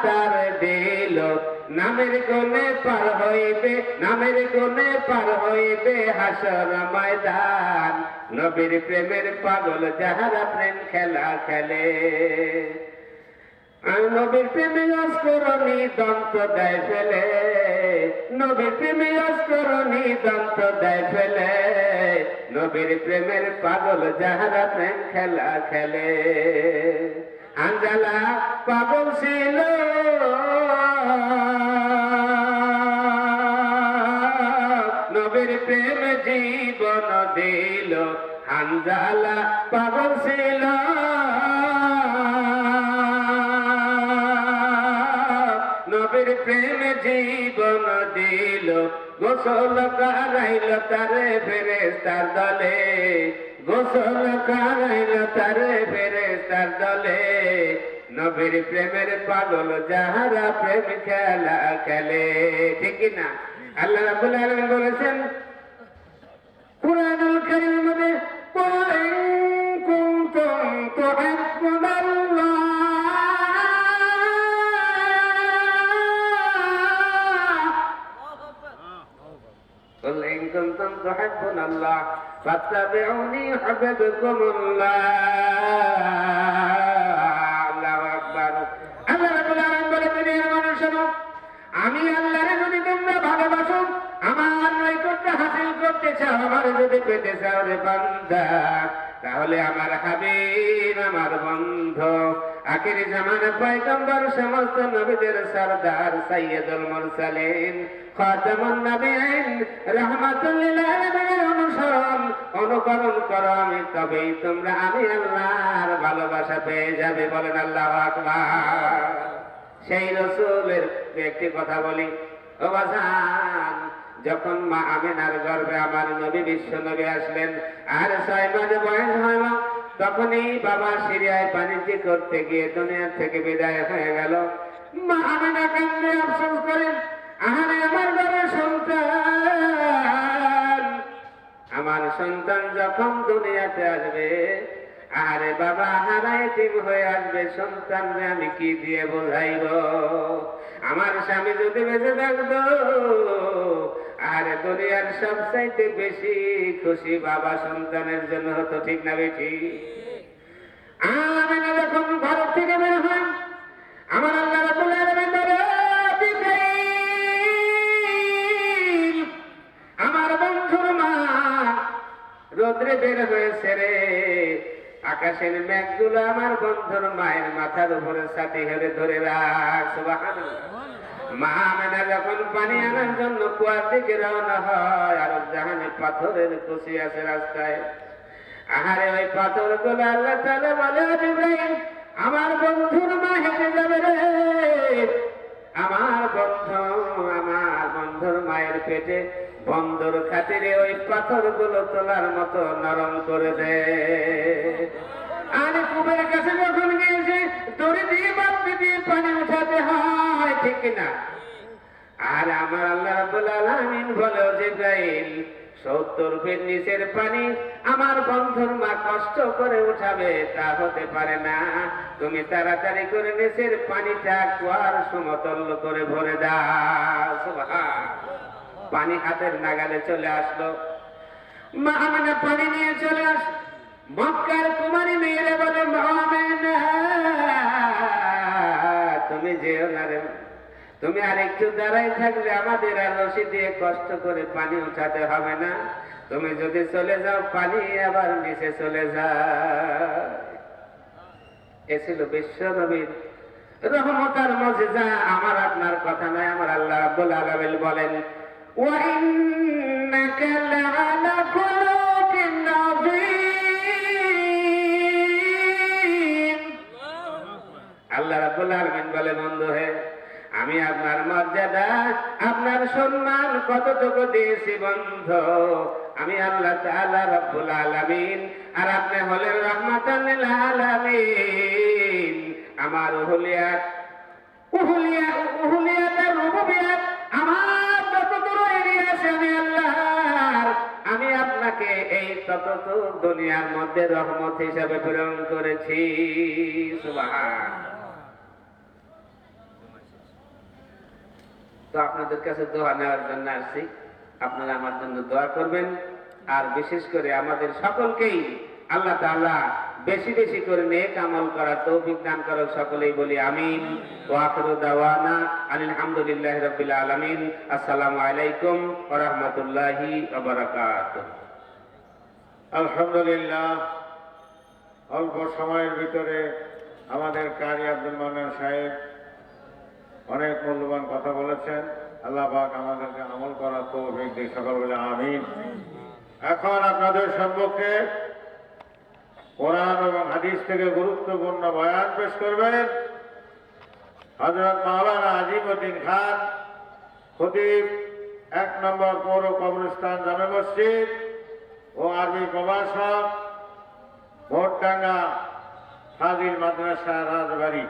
তার দিল নামের গুণে পার হইবে, নামের গুণে পার হইবে হাসর ময়দান। নবীর প্রেমের পাগল যাহারা প্রেম খেলা খেলে, নবীর প্রেমে অস্করণী দন্ত দেয় ফেলে, নবীর প্রেমে অস্করণী দন্ত দেয় ফেলে, নবীর প্রেমের পাগল যাহারা প্রেম খেলা খেলে। হানজালা পাগল ছিল নবীর প্রেম জীবন দিল, হানজালা পাগল ছিল নবীর প্রেম জীবন দিল। গোসল করাইল তারে ফেরেশতার দলে, গোসল করাইল তারে ফেরেশতার দলে, নবীর প্রেমের পাগল যাহারা প্রেম খেলা খেলে। ঠিক না? আল্লাহ রাব্বুল আলামিন বলেছেন কুরআনুল কারীমের মধ্যে, কুল ইন কুনতুম তুহিব্বুনাল্লাহ قل إن كنتم تحبون الله فاتبعوني يحببكم الله। আল্লাহু আকবার। আল্লাহ রাব্বুল আলামিন বলেন, দুনিয়ার মানুষেরা, আমি আল্লাহরে যদি তোমরা ভালোবাসো, আমার নৈকট্য হাসিল করতে চাও, আমার যদি পেতে চাও রে বান্দা, তাহলে আমার হাবিব, আমার বন্ধু, আখিরি জামানা পয়গম্বর, সমস্ত নবীদের সরদার, সাইয়্যিদুল মুরসালিন, খাতামুন নবিয়্যিন, রাহমাতুল লিল আলামিনের অনুসরণ অনুকরণ করো, আমি তবেই তোমরা আমি আল্লাহর ভালোবাসা পেয়ে যাবে। বলেন আল্লাহু আকবার। সেই রাসূলের একটি কথা বলি, ও বাজান, যখন মা আমিনার গর্ভে আমার নবী বিশ্ব নবী আসলেন, আর 6 মাস বয়স হল, তখনই বাবা সিরিয়ায় বাণিজ্য করতে গিয়ে দুনিয়া থেকে বিদায় হয়ে গেল। মা আমিনা কান্দে আফসোস করেন, আহারে আমার ঘরে সন্তান, আমার সন্তান যখন দুনিয়াতে আসবে, আরে বাবা হারায় টিম হয়ে আসবে, সন্তানরে আমি কি দিয়ে বোঝাইব? আমার স্বামী যদি বেঁচে থাকতো, আরে দুনিয়ার সবচাইতে বেশি খুশি বাবা সন্তানের জন্য হতো। ঠিক না বেশি? আমি যখন ঘর থেকে বের হয়, আমার আল্লাহ রাব্বুল আলামিন বলে, আমার বন্ধুর মা রোদ্রে বের হয়েছে রে, আকাশের মেঘগুলো আমার বন্ধুর মায়ের মাথার উপরে ছাতি হেরে ধরে রাখ। সুবহানাল্লাহ। মা আমেনা যখন পানি আনার জন্য কুয়ার দিকে রওনা হয়, আর জাহানে পাথরের কুচি আছে রাস্তায়, আহারে ওই পাথরগুলো আল্লাহ তাআলা বলে, জিবরাইল, আমার বন্ধুর মা হেঁটে যাবে রে, আমার বন্ধুর মায়ের পেটে বন্ধুর খাতিরে ওই পাথরগুলো তোলার মতো নরম করে দে। আরে কুবের কাছে যখন গিয়েছে, দড়ি দিয়ে বালতি দিয়ে পানি উঠাতে হয়। ঠিক না? আর আমার আল্লাহ রাব্বুল আলামিন বলে, জিবরাইল, 70 ফিট নিচের পানি আমার বন্ধুর মা কষ্ট করে উঠাবে, তা হতে পারে না। তুমি তাড়াতাড়ি করে নিচের পানিটা কুয়ার সমতল করে ভরে দাও। সুবহানাল্লাহ। পানি হাতের নাগালে চলে আসলো। মা আমিনা পানি নিয়ে চলে আস, মক্কার কুমারী মেয়েরা বলে, মা আমিনা, তুমি যেও না রে, তুমি আর একটু দাঁড়াই থাকলে আমাদের আর রশি দিয়ে কষ্ট করে পানি উঠাতে হবে না। তুমি যদি চলে যাও, পানি আবার নিচে চলে যায়। এ ছিল বিশ্ব নবীর রহমতের মুজিজা। আমার আপনার কথা নয়, আমার আল্লাহ রাব্বুল আলামিন বলেন, ওয়া ইন্নাকা লাআলা খুলুকিন আযীম। আল্লাহ রাব্বুল আলামিন বলে, বন্ধু হে, আমি আপনার মর্যাদা, আপনার সম্মান কতটুকু দিয়েছি বন্ধু, আমি আল্লাহ তাআলা রাব্বুল আলামিন, আর আপনি হলেন রাহমাতাল লিল আলামিন। আমার উহুলিয়াতের রুবুবিয়ত আমার যতদূর এরিয়া আছে, আমি আল্লাহর, আমি আপনাকে এই ততটুকু দুনিয়ার মধ্যে রহমত হিসাবে প্রেরণ করেছি। সুবহানাল্লাহ। তো আপনাদের কাছে দোয়া নেওয়ার জন্য আসছি, আপনারা আমার জন্য দোয়া করবেন। আর বিশেষ করে আমাদের সকলকেই আল্লাহ তাআলা বেশি বেশি করে নেক আমল করার তৌফিক দান করুক, সকলেই বলি আমিন। ওয়া আখিরু দাওয়ানা আলহামদুলিল্লাহি রাব্বিল আলামিন। আসসালামু আলাইকুম ওয়া রাহমাতুল্লাহি ওয়া বারাকাতুহু। আলহামদুলিল্লাহ, অল্প সময়ের ভিতরে আমাদের কারি আব্দুল মান্নান সাহেব অনেক মূল্যবান কথা বলেছেন। আল্লাহ পাক আমাদেরকে আমল করার তৌফিক দিন, সকল বলে আমিন। এখন আপনাদের সম্মুখে কোরআন এবং হাদিস থেকে গুরুত্বপূর্ণ বয়ান পেশ করবেন হযরত মাওলানা আজিমউদ্দিন খান, খতিব 1 নম্বর পৌর কবরস্থান জামে মসজিদ ও আরবি প্রভাষক ভোটডাঙ্গা ফাজিল মাদ্রাসা রাজবাড়ী।